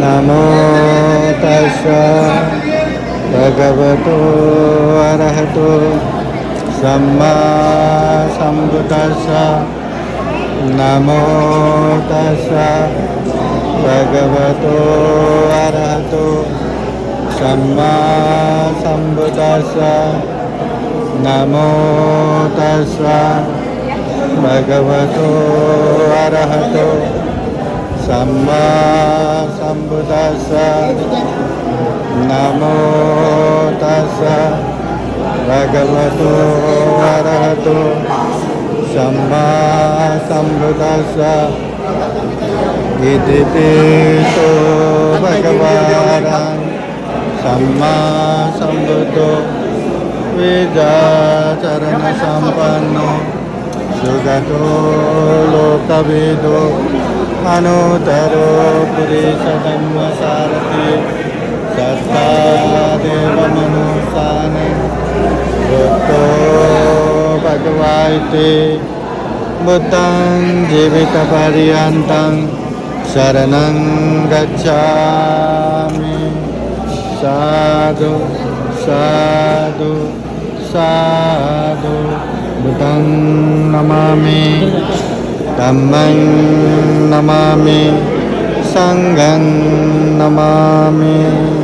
Namo tassa bhagavato arahato samma sambuddhassa. Namo tassa bhagavato arahato samma sambuddhassa. Namo tassa bhagavato arahato samma sambuddhassa. Namo tassa bhagavato arahato samma sambuddhassa. Itipiso bhagavaran samma sambuddho Vidacharana sampanno Sugato lokavido Anutaro purisa dhamma sarati Satta deva manusane Bhutto bhagavaiti Buddhang jivita pariyantang Saranang gacchami Sadhu Sadhu Sadhu Buddhang namami Dhammang namami Sanghang namami